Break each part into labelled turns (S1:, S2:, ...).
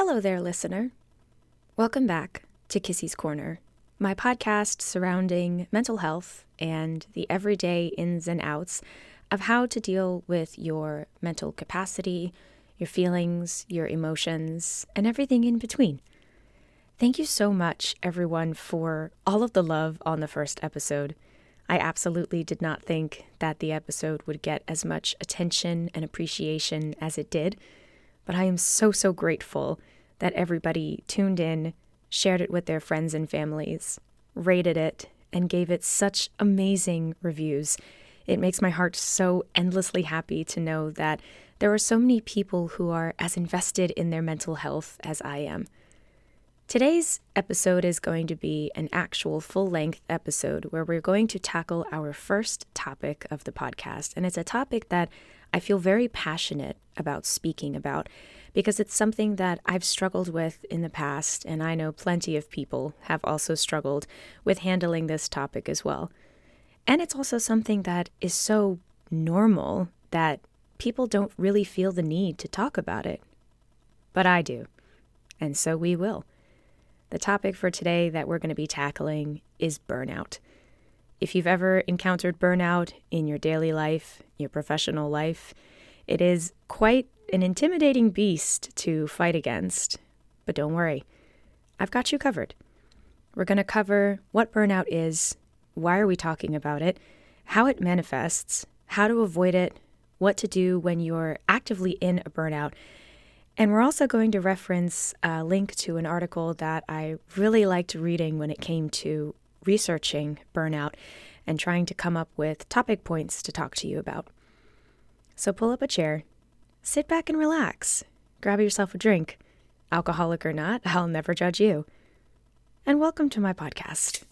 S1: Hello there, listener. Welcome back to Kissy's Corner, my podcast surrounding mental health and the everyday ins and outs of how to deal with your mental capacity, your feelings, your emotions, and everything in between. Thank you so much, everyone, for all of the love on the first episode. I absolutely did not think that the episode would get as much attention and appreciation as it did, but I am so grateful that everybody tuned in, shared it with their friends and families, rated it, and gave it such amazing reviews. It makes my heart so endlessly happy to know that there are so many people who are as invested in their mental health as I am. Today's episode is going to be an actual full-length episode where we're going to tackle our first topic of the podcast, and it's a topic that I feel very passionate about speaking about because it's something that I've struggled with in the past, and I know plenty of people have also struggled with handling this topic as well. And it's also something that is so normal that people don't really feel the need to talk about it. But I do, and so we will. The topic for today that we're going to be tackling is burnout. If you've ever encountered burnout in your daily life, your professional life, it is quite an intimidating beast to fight against. But don't worry, I've got you covered. We're going to cover what burnout is, why are we talking about it, how it manifests, how to avoid it, what to do when you're actively in a burnout. And we're also going to reference a link to an article that I really liked reading when it came to researching burnout and trying to come up with topic points to talk to you about. So pull up a chair, sit back and relax, grab yourself a drink. Alcoholic or not, I'll never judge you. And welcome to my podcast.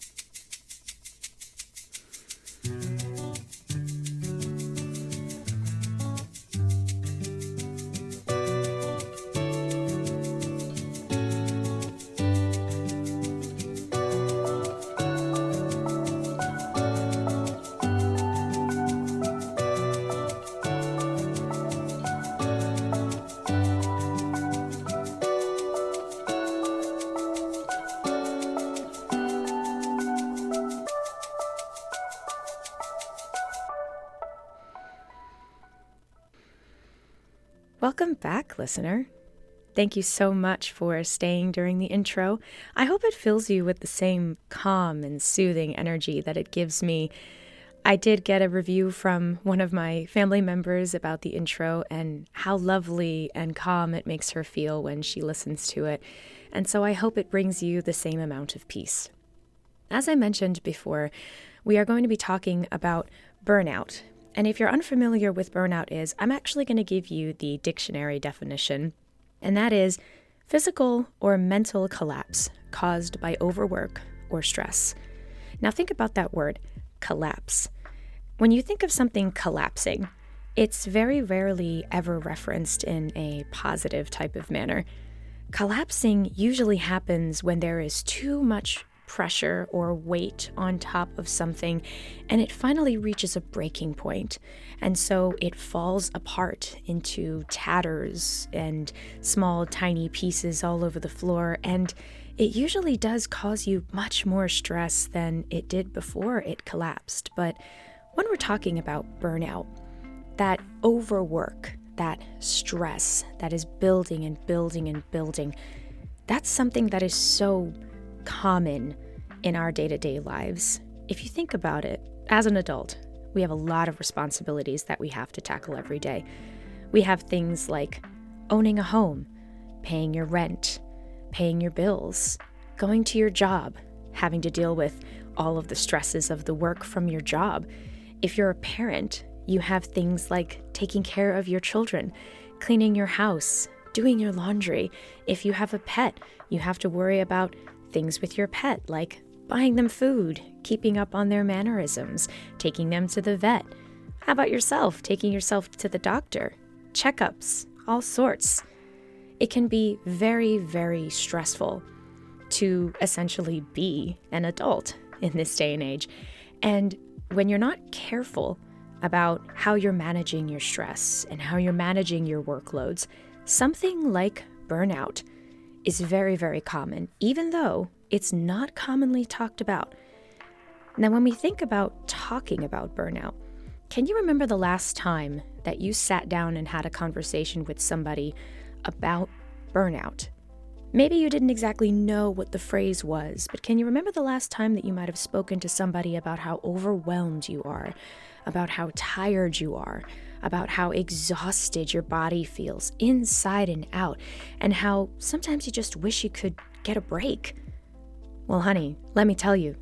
S1: Welcome back, listener. Thank you so much for staying during the intro. I hope it fills you with the same calm and soothing energy that it gives me. I did get a review from one of my family members about the intro and how lovely and calm it makes her feel when she listens to it. And so I hope it brings you the same amount of peace. As I mentioned before, we are going to be talking about burnout. And if you're unfamiliar with burnout is, I'm actually going to give you the dictionary definition, and that is physical or mental collapse caused by overwork or stress. Now think about that word, collapse. When you think of something collapsing, it's very rarely ever referenced in a positive type of manner. Collapsing usually happens when there is too much pressure or weight on top of something, and it finally reaches a breaking point. And so it falls apart into tatters and small, tiny pieces all over the floor. And it usually does cause you much more stress than it did before it collapsed. But when we're talking about burnout, that overwork, that stress that is building and building and building, that's something that is so common in our day-to-day lives. If you think about it, as an adult, we have a lot of responsibilities that we have to tackle every day. We have things like owning a home, paying your rent, paying your bills, going to your job, having to deal with all of the stresses of the work from your job. If you're a parent, you have things like taking care of your children, cleaning your house, doing your laundry. If you have a pet, you have to worry about things with your pet, like buying them food, keeping up on their mannerisms, taking them to the vet. How about yourself, taking yourself to the doctor, checkups, all sorts. It can be very, very stressful to essentially be an adult in this day and age. And when you're not careful about how you're managing your stress and how you're managing your workloads, something like burnout is very, very common, even though it's not commonly talked about. Now, when we think about talking about burnout, can you remember the last time that you sat down and had a conversation with somebody about burnout? Maybe you didn't exactly know what the phrase was, but can you remember the last time that you might have spoken to somebody about how overwhelmed you are, about how tired you are, about how exhausted your body feels inside and out, and how sometimes you just wish you could get a break? Well, honey, let me tell you,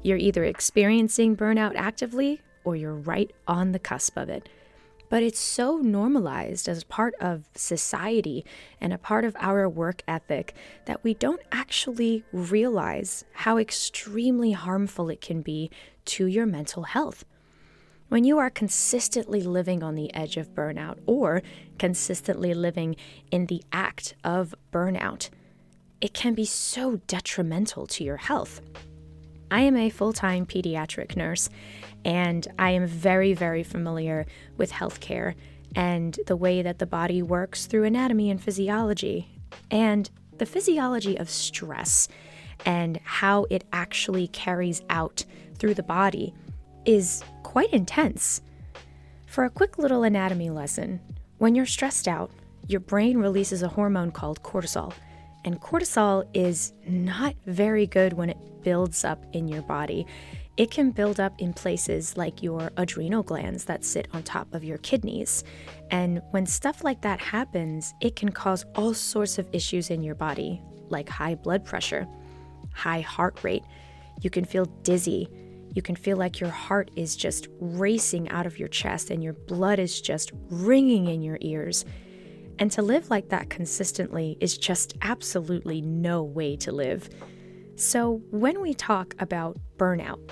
S1: you're either experiencing burnout actively or you're right on the cusp of it. But it's so normalized as part of society and a part of our work ethic that we don't actually realize how extremely harmful it can be to your mental health. When you are consistently living on the edge of burnout or consistently living in the act of burnout, it can be so detrimental to your health. I am a full-time pediatric nurse, and I am very, very familiar with healthcare and the way that the body works through anatomy and physiology, and the physiology of stress and how it actually carries out through the body is quite intense. For a quick little anatomy lesson, when you're stressed out, your brain releases a hormone called cortisol. And cortisol is not very good when it builds up in your body. It can build up in places like your adrenal glands that sit on top of your kidneys. And when stuff like that happens, it can cause all sorts of issues in your body, like high blood pressure, high heart rate. You can feel dizzy. You can feel like your heart is just racing out of your chest and your blood is just ringing in your ears. And to live like that consistently is just absolutely no way to live. So when we talk about burnout,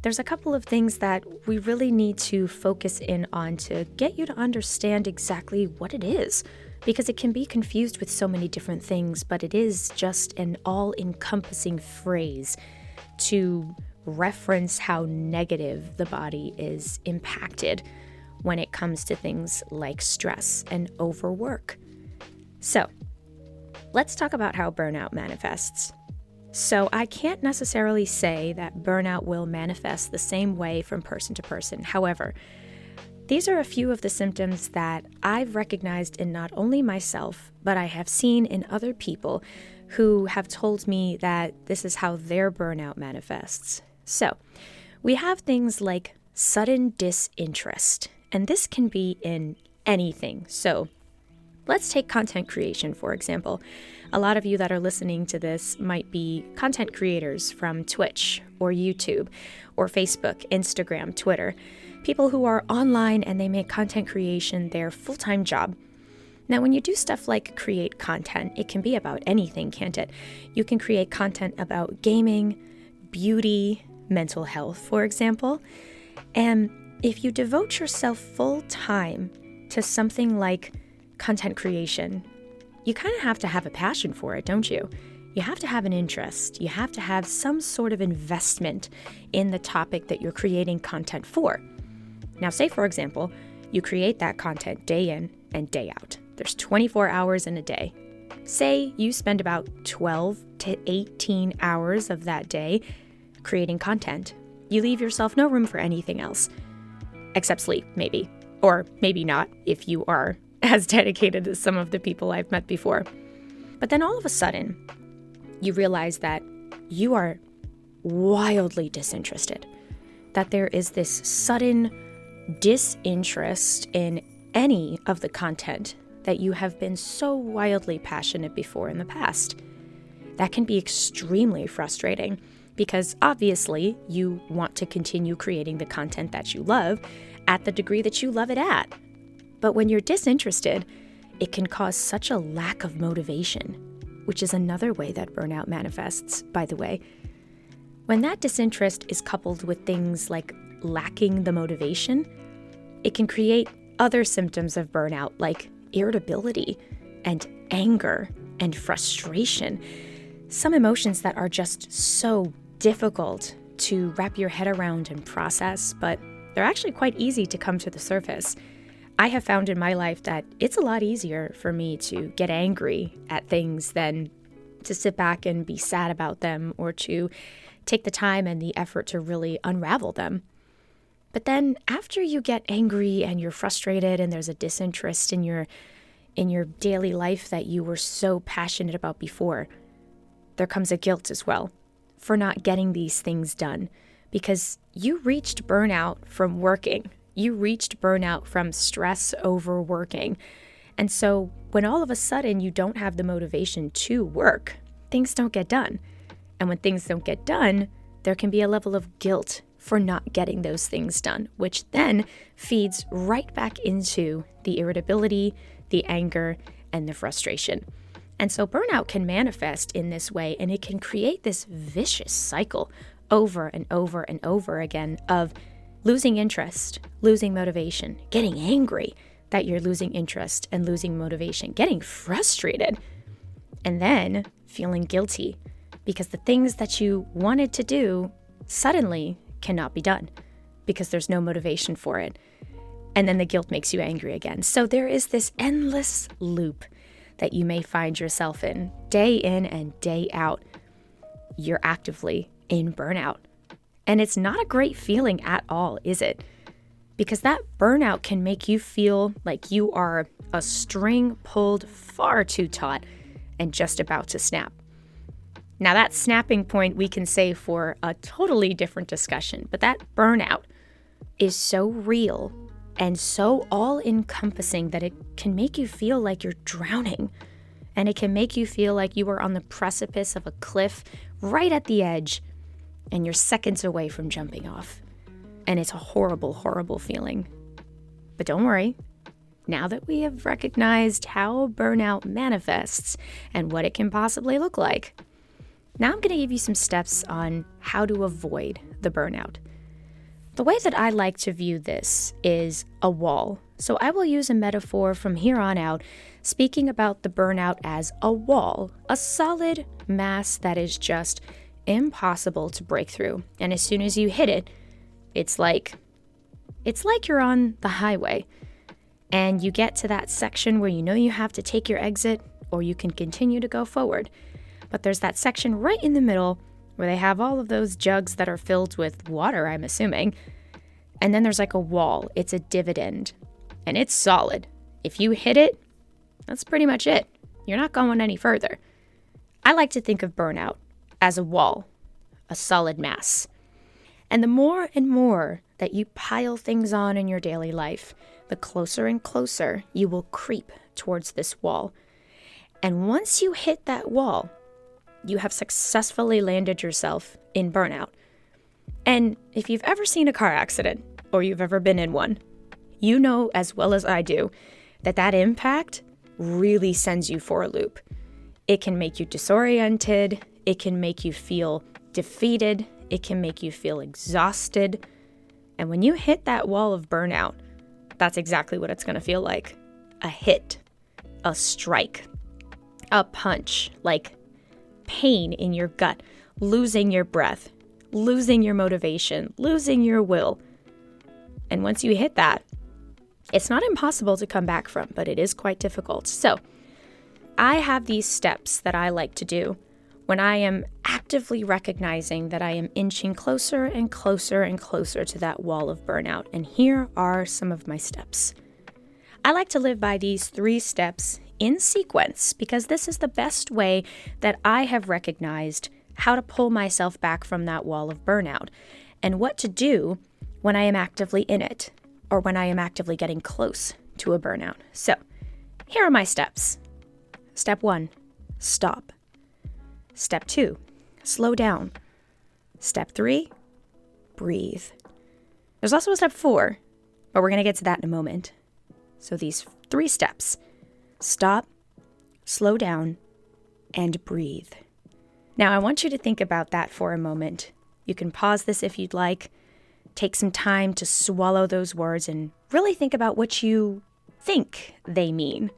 S1: there's a couple of things that we really need to focus in on to get you to understand exactly what it is, because it can be confused with so many different things, but it is just an all-encompassing phrase to reference how negative the body is impacted when it comes to things like stress and overwork. So, let's talk about how burnout manifests. So, I can't necessarily say that burnout will manifest the same way from person to person. However, these are a few of the symptoms that I've recognized in not only myself, but I have seen in other people who have told me that this is how their burnout manifests. So, we have things like sudden disinterest. And this can be in anything. So let's take content creation, for example. A lot of you that are listening to this might be content creators from Twitch or YouTube or Facebook, Instagram, Twitter. People who are online and they make content creation their full-time job. Now, when you do stuff like create content, it can be about anything, can't it? You can create content about gaming, beauty, mental health, for example. And if you devote yourself full time to something like content creation, you kind of have to have a passion for it, don't you? You have to have an interest. You have to have some sort of investment in the topic that you're creating content for. Now, say, for example, you create that content day in and day out. There's 24 hours in a day. Say you spend about 12 to 18 hours of that day creating content. You leave yourself no room for anything else. Except sleep, maybe. Or maybe not, if you are as dedicated as some of the people I've met before. But then all of a sudden, you realize that you are wildly disinterested. That there is this sudden disinterest in any of the content that you have been so wildly passionate before in the past. That can be extremely frustrating. Because obviously you want to continue creating the content that you love at the degree that you love it at. But when you're disinterested, it can cause such a lack of motivation, which is another way that burnout manifests, by the way. When that disinterest is coupled with things like lacking the motivation, it can create other symptoms of burnout like irritability and anger and frustration. Some emotions that are just so difficult to wrap your head around and process, but they're actually quite easy to come to the surface. I have found in my life that it's a lot easier for me to get angry at things than to sit back and be sad about them or to take the time and the effort to really unravel them. But then after you get angry and you're frustrated and there's a disinterest in your daily life that you were so passionate about before, there comes a guilt as well for not getting these things done because you reached burnout from working. You reached burnout from stress over working. And so when all of a sudden you don't have the motivation to work, things don't get done. And when things don't get done, there can be a level of guilt for not getting those things done, which then feeds right back into the irritability, the anger, and the frustration. And so burnout can manifest in this way, and it can create this vicious cycle over and over and over again of losing interest, losing motivation, getting angry that you're losing interest and losing motivation, getting frustrated, and then feeling guilty because the things that you wanted to do suddenly cannot be done because there's no motivation for it. And then the guilt makes you angry again. So there is this endless loop that you may find yourself in and day out. You're actively in burnout. And it's not a great feeling at all, is it? Because that burnout can make you feel like you are a string pulled far too taut and just about to snap. Now that snapping point we can save for a totally different discussion, but that burnout is so real and so all-encompassing that it can make you feel like you're drowning. And it can make you feel like you are on the precipice of a cliff right at the edge and you're seconds away from jumping off. And it's a horrible, horrible feeling. But don't worry. Now that we have recognized how burnout manifests and what it can possibly look like, now I'm going to give you some steps on how to avoid the burnout. The way that I like to view this is a wall. So I will use a metaphor from here on out, speaking about the burnout as a wall, a solid mass that is just impossible to break through. And as soon as you hit it, it's like you're on the highway and you get to that section where you know you have to take your exit or you can continue to go forward. But there's that section right in the middle where they have all of those jugs that are filled with water, I'm assuming. And then there's like a wall. It's a dividend. And it's solid. If you hit it, that's pretty much it. You're not going any further. I like to think of burnout as a wall, a solid mass. And the more and more that you pile things on in your daily life, the closer and closer you will creep towards this wall. And once you hit that wall, you have successfully landed yourself in burnout. And if you've ever seen a car accident, or you've ever been in one, you know as well as I do that impact really sends you for a loop. It can make you disoriented. It can make you feel defeated. It can make you feel exhausted. And when you hit that wall of burnout, that's exactly what it's going to feel like. A hit, a strike, a punch, like pain in your gut, losing your breath, losing your motivation, losing your will. And once you hit that, it's not impossible to come back from, but it is quite difficult. So I have these steps that I like to do when I am actively recognizing that I am inching closer and closer and closer to that wall of burnout. And here are some of my steps. I like to live by these 3 steps in sequence because this is the best way that I have recognized how to pull myself back from that wall of burnout and what to do when I am actively in it or when I am actively getting close to a burnout. So here are my steps. Step 1, stop. Step 2, slow down. Step 3, breathe. There's also a step 4, but we're going to get to that in a moment. So these 3 steps, stop, slow down, and breathe. Now I want you to think about that for a moment. You can pause this if you'd like. Take some time to swallow those words and really think about what you think they mean,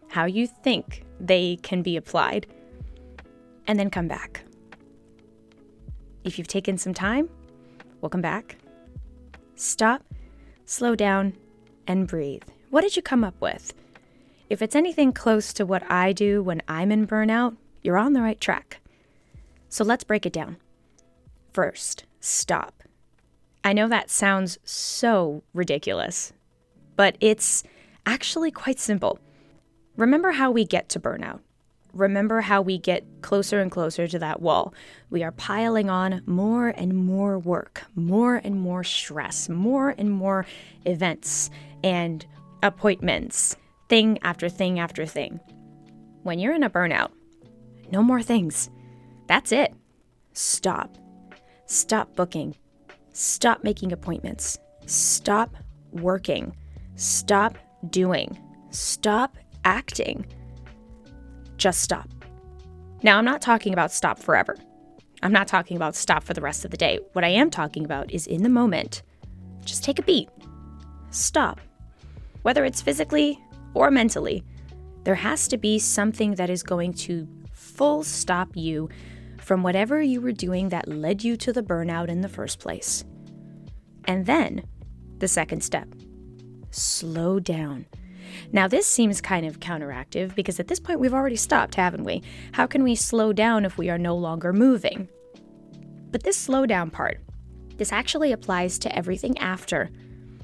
S1: how you think they can be applied, and then come back. If you've taken some time, welcome back. Stop, slow down, and breathe. What did you come up with? If it's anything close to what I do when I'm in burnout, you're on the right track. So let's break it down. First, stop. I know that sounds so ridiculous, but it's actually quite simple. Remember how we get to burnout. Remember how we get closer and closer to that wall. We are piling on more and more work, more and more stress, more and more events and appointments, thing after thing after thing. When you're in a burnout, no more things. That's it. Stop. Stop booking. Stop making appointments. Stop working. Stop doing. Stop acting. Just stop. Now, I'm not talking about stop forever. I'm not talking about stop for the rest of the day. What I am talking about is in the moment, just take a beat. Stop. Whether it's physically or mentally, there has to be something that is going to full stop you from whatever you were doing that led you to the burnout in the first place. And then, the second step, slow down. Now, this seems kind of counteractive because at this point we've already stopped, haven't we? How can we slow down if we are no longer moving? But this slow down part, this actually applies to everything after.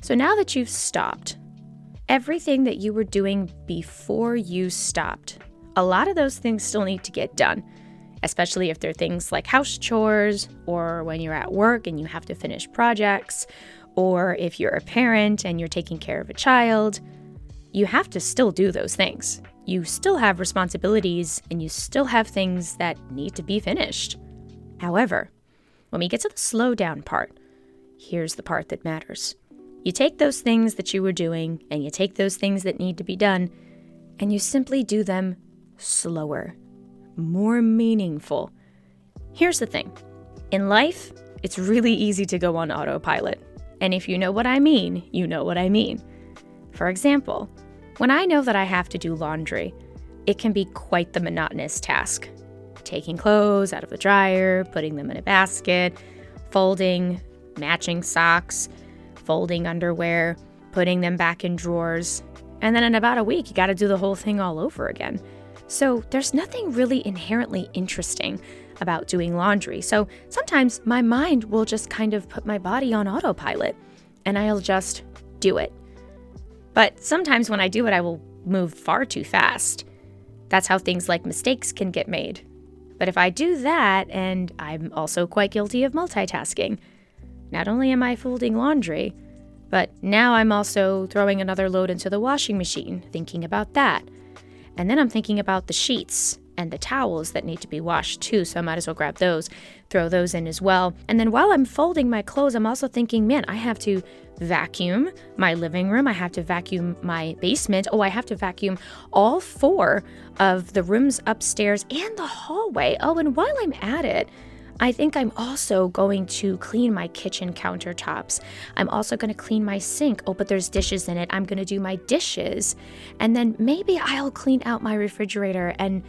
S1: So now that you've stopped, everything that you were doing before you stopped, a lot of those things still need to get done, especially if they're things like house chores or when you're at work and you have to finish projects, or if you're a parent and you're taking care of a child. You have to still do those things. You still have responsibilities and you still have things that need to be finished. However, when we get to the slow down part, here's the part that matters. You take those things that you were doing and you take those things that need to be done and you simply do them slower, more meaningful. Here's the thing. In life, it's really easy to go on autopilot. And if you know what I mean, you know what I mean. For example, when I know that I have to do laundry, it can be quite the monotonous task. Taking clothes out of the dryer, putting them in a basket, folding, matching socks, folding underwear, putting them back in drawers, and then in about a week, you got to do the whole thing all over again. So there's nothing really inherently interesting about doing laundry. So sometimes my mind will just kind of put my body on autopilot, and I'll just do it. But sometimes when I do it, I will move far too fast. That's how things like mistakes can get made. But if I do that, and I'm also quite guilty of multitasking, not only am I folding laundry, but now I'm also throwing another load into the washing machine, thinking about that. And then I'm thinking about the sheets and the towels that need to be washed too, so I might as well grab those, throw those in as well. And then while I'm folding my clothes, I'm also thinking, man, I have to vacuum my living room, I have to vacuum my basement, I have to vacuum all 4 of the rooms upstairs and the hallway. And while I'm at it, I think I'm also going to clean my kitchen countertops. I'm also going to clean my sink. But there's dishes in it. I'm going to do my dishes. And then maybe I'll clean out my refrigerator. And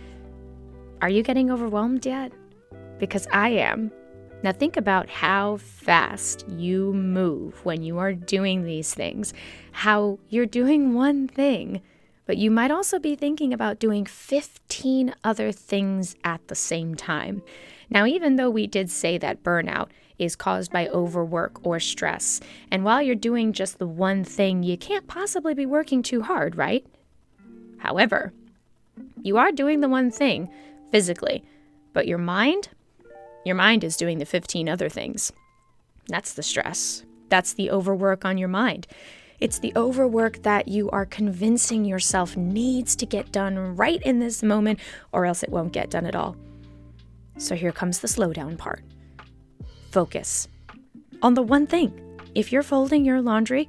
S1: are you getting overwhelmed yet? Because I am. Now think about how fast you move when you are doing these things. How you're doing one thing, but you might also be thinking about doing 15 other things at the same time. Now, even though we did say that burnout is caused by overwork or stress, and while you're doing just the one thing, you can't possibly be working too hard, right? However, you are doing the one thing physically, but your mind is doing the 15 other things. That's the stress. That's the overwork on your mind. It's the overwork that you are convincing yourself needs to get done right in this moment, or else it won't get done at all. So here comes the slowdown part. Focus on the one thing. If you're folding your laundry,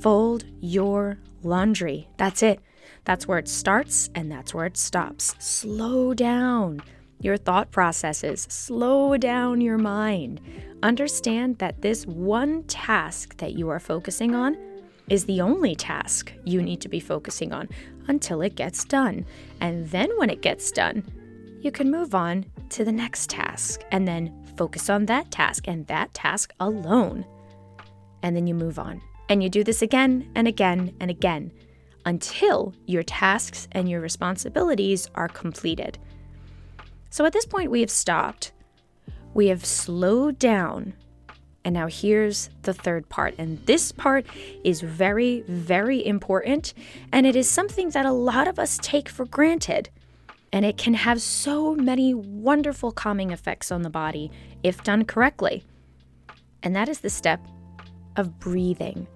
S1: fold your laundry. That's it. That's where it starts and that's where it stops. Slow down your thought processes. Slow down your mind. Understand that this one task that you are focusing on is the only task you need to be focusing on until it gets done. And then when it gets done, you can move on to the next task and then focus on that task and that task alone. And then you move on. And you do this again and again and again. until your tasks and your responsibilities are completed. So at this point, we have stopped. We have slowed down. And now here's the third part. And this part is very, very important. And it is something that a lot of us take for granted. And it can have so many wonderful calming effects on the body if done correctly. And that is the step of breathing.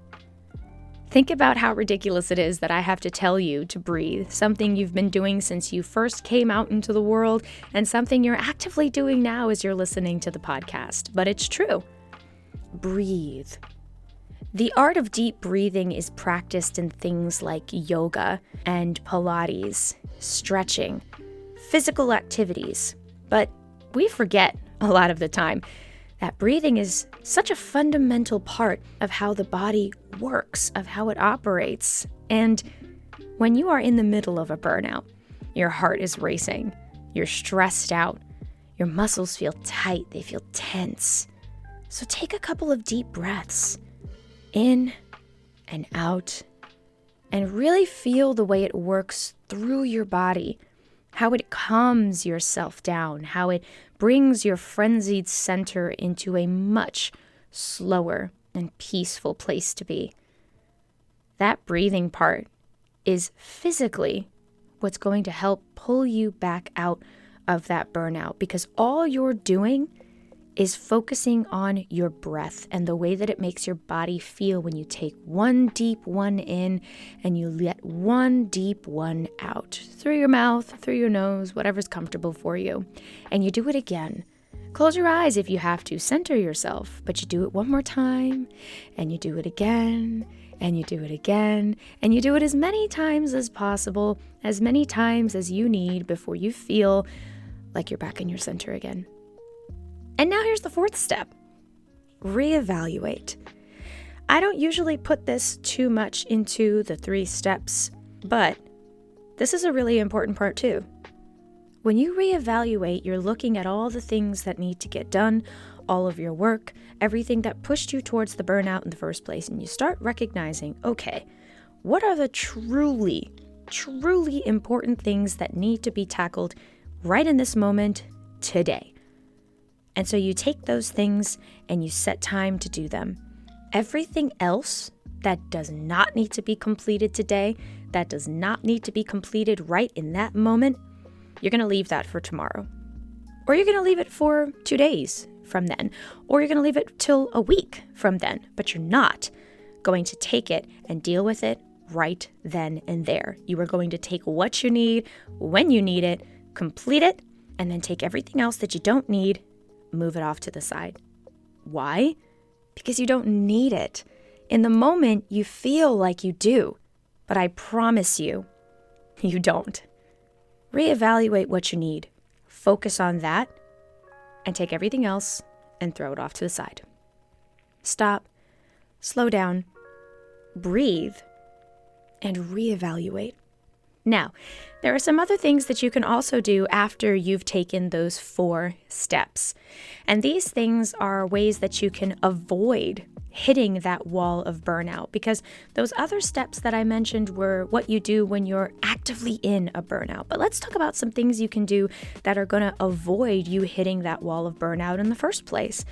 S1: Think about how ridiculous it is that I have to tell you to breathe, something you've been doing since you first came out into the world and something you're actively doing now as you're listening to the podcast. But it's true. Breathe. The art of deep breathing is practiced in things like yoga and Pilates, stretching, physical activities. But we forget a lot of the time that breathing is such a fundamental part of how the body works, of how it operates. And when you are in the middle of a burnout, your heart is racing, you're stressed out, your muscles feel tight, they feel tense. So take a couple of deep breaths, in and out, and really feel the way it works through your body, how it calms yourself down, how it brings your frenzied center into a much slower and peaceful place to be. That breathing part is physically what's going to help pull you back out of that burnout, because all you're doing is focusing on your breath and the way that it makes your body feel when you take one deep one in and you let one deep one out through your mouth, through your nose, whatever's comfortable for you. And you do it again. Close your eyes if you have to, center yourself, but you do it one more time, and you do it again, and you do it again, and you do it as many times as possible, as many times as you need before you feel like you're back in your center again. And now here's the fourth step. Reevaluate. I don't usually put this too much into the 3 steps, but this is a really important part too. When you reevaluate, you're looking at all the things that need to get done, all of your work, everything that pushed you towards the burnout in the first place, and you start recognizing, okay, what are the truly important things that need to be tackled right in this moment today? And so you take those things and you set time to do them. Everything else that does not need to be completed today, that does not need to be completed right in that moment, you're going to leave that for tomorrow. Or you're going to leave it for 2 days from then. Or you're going to leave it till a week from then. But you're not going to take it and deal with it right then and there. You are going to take what you need, when you need it, complete it, and then take everything else that you don't need, move it off to the side. Why? Because you don't need it. In the moment, you feel like you do, but I promise you, you don't. Reevaluate what you need, focus on that, and take everything else and throw it off to the side. Stop, slow down, breathe, and reevaluate. Now, there are some other things that you can also do after you've taken those 4 steps. And these things are ways that you can avoid hitting that wall of burnout, because those other steps that I mentioned were what you do when you're actively in a burnout. But let's talk about some things you can do that are going to avoid you hitting that wall of burnout in the first place.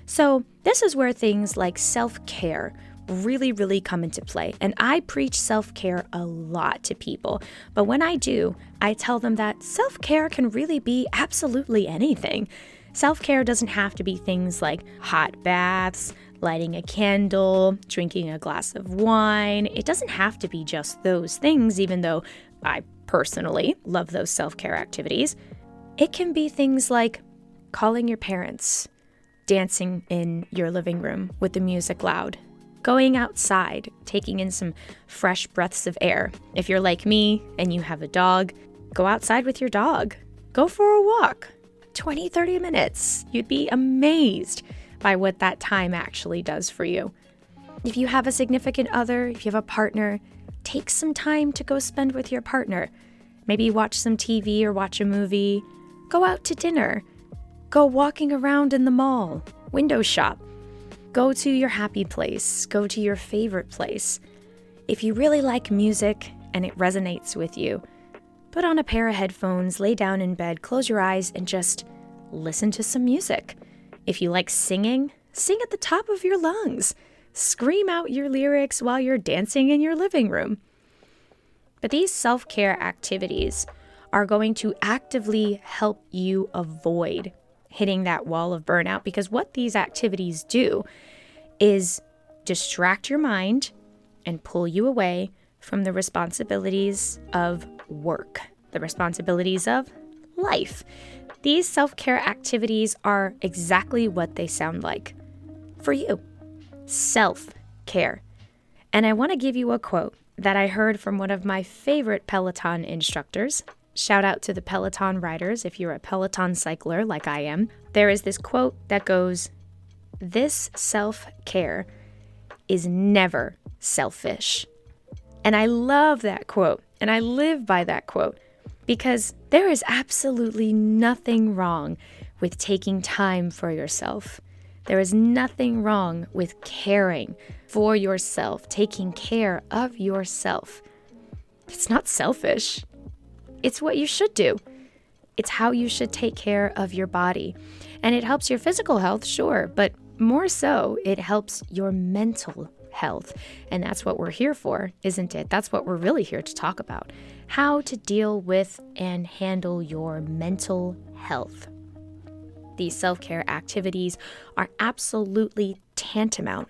S1: So this is where things like self-care really come into play. And I preach self-care a lot to people. But when I do, I tell them that self-care can really be absolutely anything. Self-care doesn't have to be things like hot baths, lighting a candle, drinking a glass of wine. It doesn't have to be just those things, even though I personally love those self-care activities. It can be things like calling your parents, dancing in your living room with the music loud, going outside, taking in some fresh breaths of air. If you're like me and you have a dog, go outside with your dog. Go for a walk. 20, 30 minutes. You'd be amazed by what that time actually does for you. If you have a significant other, if you have a partner, take some time to go spend with your partner. Maybe watch some TV or watch a movie. Go out to dinner. Go walking around in the mall. Window shop. Go to your happy place. Go to your favorite place. If you really like music and it resonates with you, put on a pair of headphones, lay down in bed, close your eyes, and just listen to some music. If you like singing, sing at the top of your lungs. Scream out your lyrics while you're dancing in your living room. But these self-care activities are going to actively help you avoid hitting that wall of burnout, because what these activities do is distract your mind and pull you away from the responsibilities of work, the responsibilities of life. These self-care activities are exactly what they sound like for you. Self-care. And I want to give you a quote that I heard from one of my favorite Peloton instructors. Shout out to the Peloton riders if you're a Peloton cycler like I am. There is this quote that goes, "This self-care is never selfish." And I love that quote, and I live by that quote, because there is absolutely nothing wrong with taking time for yourself. There is nothing wrong with caring for yourself, taking care of yourself. It's not selfish. It's what you should do. It's how you should take care of your body. And it helps your physical health, sure, but more so, it helps your mental health. And that's what we're here for, isn't it? That's what we're really here to talk about. How to deal with and handle your mental health. These self-care activities are absolutely tantamount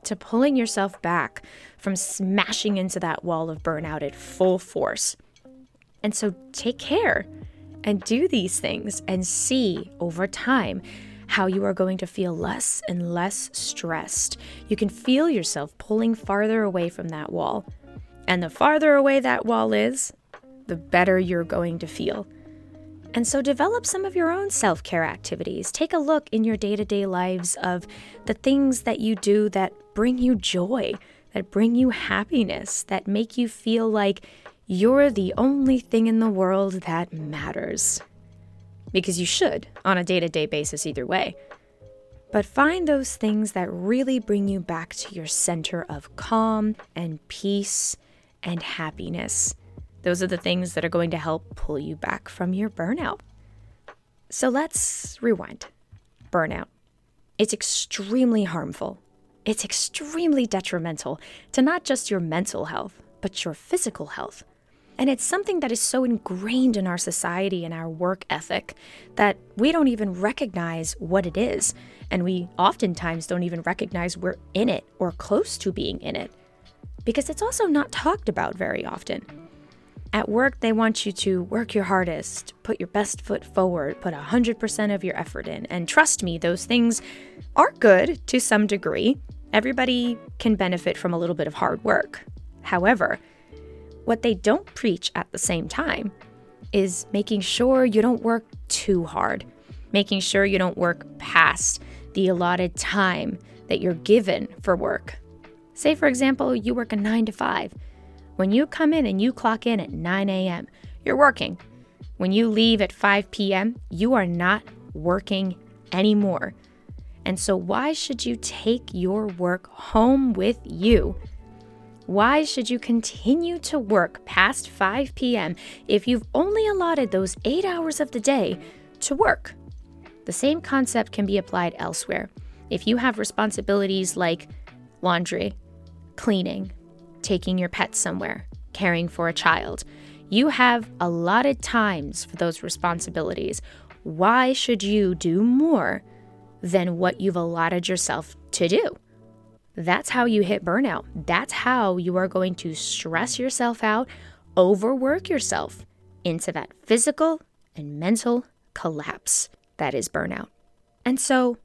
S1: to pulling yourself back from smashing into that wall of burnout at full force. And so take care and do these things and see over time how you are going to feel less and less stressed. You can feel yourself pulling farther away from that wall. And the farther away that wall is, the better you're going to feel. And so develop some of your own self-care activities. Take a look in your day-to-day lives of the things that you do that bring you joy, that bring you happiness, that make you feel like you're the only thing in the world that matters. Because you should on a day-to-day basis either way. But find those things that really bring you back to your center of calm and peace and happiness. Those are the things that are going to help pull you back from your burnout. So let's rewind. Burnout. It's extremely harmful. It's extremely detrimental to not just your mental health, but your physical health. And it's something that is so ingrained in our society and our work ethic that we don't even recognize what it is. And we oftentimes don't even recognize we're in it or close to being in it, because it's also not talked about very often. At work, they want you to work your hardest, put your best foot forward, put 100% of your effort in. And trust me, those things are good to some degree. Everybody can benefit from a little bit of hard work. However, what they don't preach at the same time is making sure you don't work too hard, making sure you don't work past the allotted time that you're given for work. Say, for example, you work a 9 to 5. When you come in and you clock in at 9 a.m., you're working. When you leave at 5 p.m., you are not working anymore. And so why should you take your work home with you? Why should you continue to work past 5 p.m. if you've only allotted those 8 hours of the day to work? The same concept can be applied elsewhere. If you have responsibilities like laundry, cleaning, taking your pet somewhere, caring for a child, you have allotted times for those responsibilities. Why should you do more than what you've allotted yourself to do? That's how you hit burnout. That's how you are going to stress yourself out, overwork yourself into that physical and mental collapse that is burnout. And so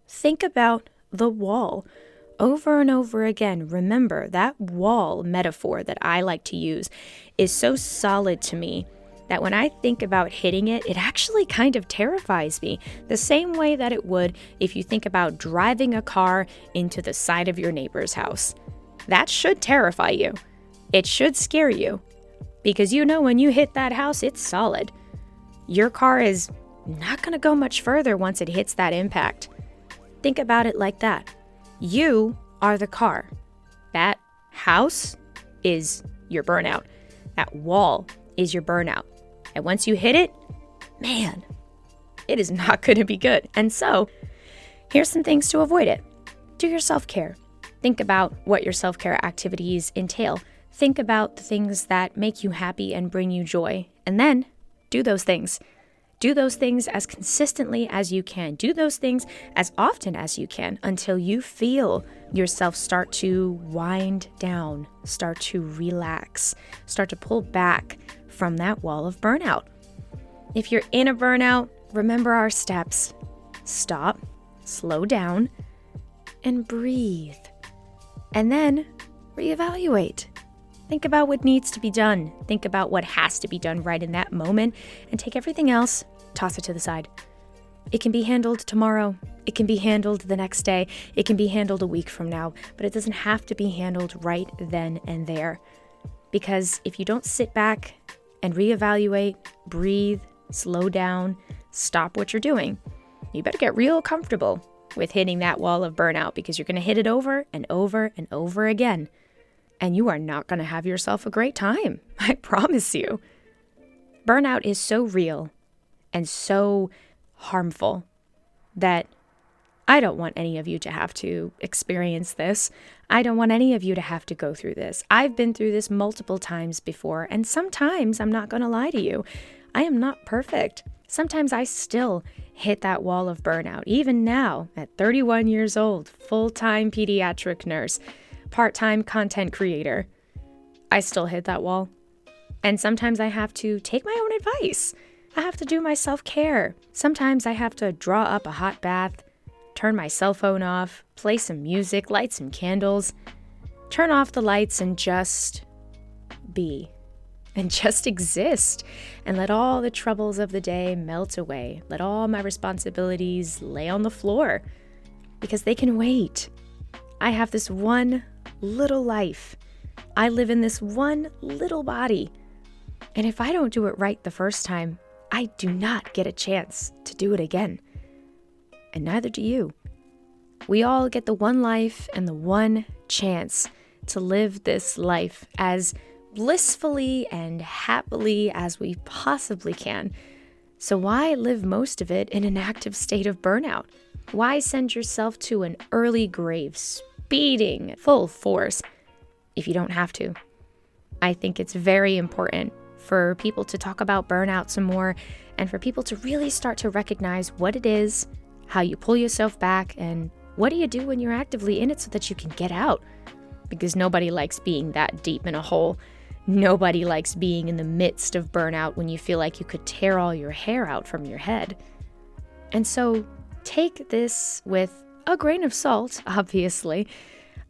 S1: think about the wall. Over and over again, remember that wall metaphor that I like to use is so solid to me that when I think about hitting it, it actually kind of terrifies me, the same way that it would if you think about driving a car into the side of your neighbor's house. That should terrify you. It should scare you, because you know when you hit that house, it's solid. Your car is not going to go much further once it hits that impact. Think about it like that. You are the car. That house is your burnout. That wall is your burnout. And once you hit it, man, it is not going to be good. And so here's some things to avoid it. Do your self-care. Think about what your self-care activities entail. Think about the things that make you happy and bring you joy. And then do those things. Do those things as consistently as you can. Do those things as often as you can until you feel yourself start to wind down, start to relax, start to pull back from that wall of burnout. If you're in a burnout, remember our steps. Stop, slow down, and breathe. And then reevaluate. Think about what needs to be done. Think about what has to be done right in that moment and take everything else, toss it to the side. It can be handled tomorrow. It can be handled the next day. It can be handled a week from now, but it doesn't have to be handled right then and there. Because if you don't sit back and reevaluate, breathe, slow down, stop what you're doing, you better get real comfortable with hitting that wall of burnout because you're going to hit it over and over and over again. And you are not going to have yourself a great time. I promise you. Burnout is so real and so harmful that I don't want any of you to have to experience this. I don't want any of you to have to go through this. I've been through this multiple times before, and sometimes, I'm not going to lie to you, I am not perfect. Sometimes I still hit that wall of burnout. Even now, at 31 years old, full-time pediatric nurse, part-time content creator, I still hit that wall. And sometimes I have to take my own advice. I have to do my self-care. Sometimes I have to draw up a hot bath, turn my cell phone off, play some music, light some candles, turn off the lights and just be. And just exist. And let all the troubles of the day melt away. Let all my responsibilities lay on the floor. Because they can wait. I have this one little life. I live in this one little body. And if I don't do it right the first time, I do not get a chance to do it again. And neither do you. We all get the one life and the one chance to live this life as blissfully and happily as we possibly can. So why live most of it in an active state of burnout? Why send yourself to an early grave, speeding full force, if you don't have to? I think it's very important for people to talk about burnout some more and for people to really start to recognize what it is, how you pull yourself back, and what do you do when you're actively in it so that you can get out? Because nobody likes being that deep in a hole. Nobody likes being in the midst of burnout when you feel like you could tear all your hair out from your head. And so take this with a grain of salt, obviously.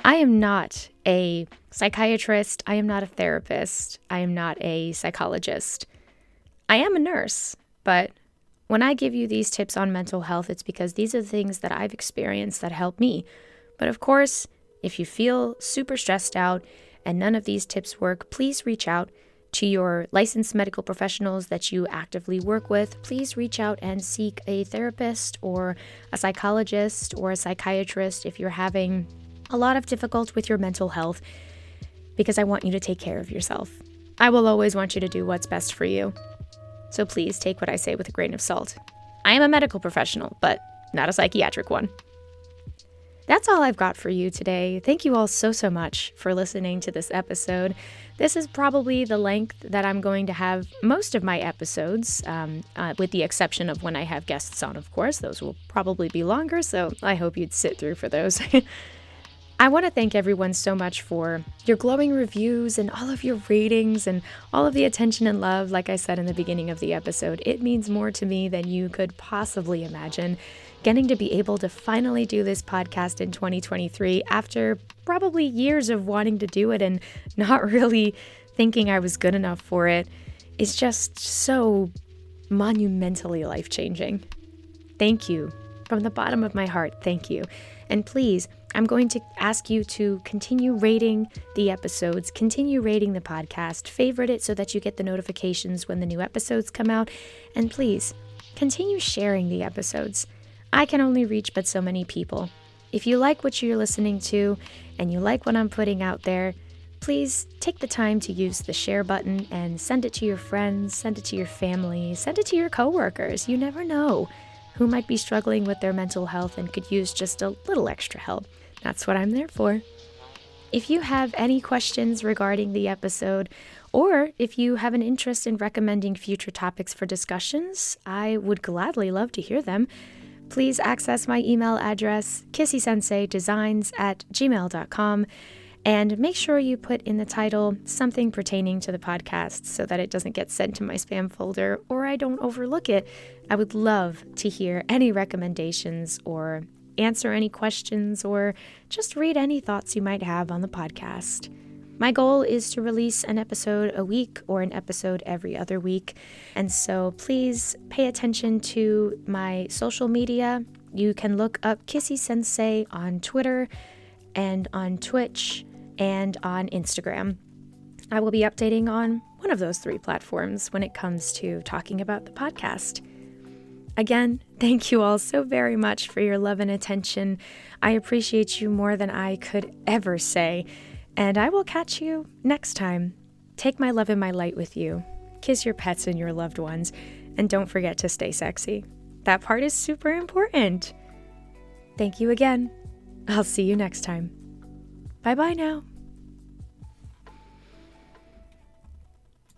S1: I am not a psychiatrist. I am not a therapist. I am not a psychologist. I am a nurse, but when I give you these tips on mental health, it's because these are the things that I've experienced that help me. But of course, if you feel super stressed out and none of these tips work, please reach out to your licensed medical professionals that you actively work with. Please reach out and seek a therapist or a psychologist or a psychiatrist if you're having a lot of difficulty with your mental health, because I want you to take care of yourself. I will always want you to do what's best for you. So please take what I say with a grain of salt. I am a medical professional, but not a psychiatric one. That's all I've got for you today. Thank you all so much for listening to this episode. This is probably the length that I'm going to have most of my episodes, with the exception of when I have guests on, of course. Those will probably be longer, so I hope you'd sit through for those. I want to thank everyone so much for your glowing reviews and all of your ratings and all of the attention and love. Like I said in the beginning of the episode, it means more to me than you could possibly imagine. Getting to be able to finally do this podcast in 2023 after probably years of wanting to do it and not really thinking I was good enough for it is just so monumentally life-changing. Thank you. From the bottom of my heart, thank you. And please, I'm going to ask you to continue rating the episodes, continue rating the podcast, favorite it so that you get the notifications when the new episodes come out, and please, continue sharing the episodes. I can only reach but so many people. If you like what you're listening to and you like what I'm putting out there, please take the time to use the share button and send it to your friends, send it to your family, send it to your coworkers. You never know who might be struggling with their mental health and could use just a little extra help. That's what I'm there for. If you have any questions regarding the episode, or if you have an interest in recommending future topics for discussions, I would gladly love to hear them. Please access my email address, KissySenseiDesigns@gmail.com, and make sure you put in the title something pertaining to the podcast so that it doesn't get sent to my spam folder or I don't overlook it. I would love to hear any recommendations or answer any questions or just read any thoughts you might have on the podcast. My goal is to release an episode a week or an episode every other week, and so please pay attention to my social media. You can look up Kissy Sensei on Twitter and on Twitch and on Instagram. I will be updating on one of those 3 platforms when it comes to talking about the podcast. Again, thank you all so very much for your love and attention. I appreciate you more than I could ever say, and I will catch you next time. Take my love and my light with you. Kiss your pets and your loved ones, and don't forget to stay sexy. That part is super important. Thank you again. I'll see you next time. Bye-bye now.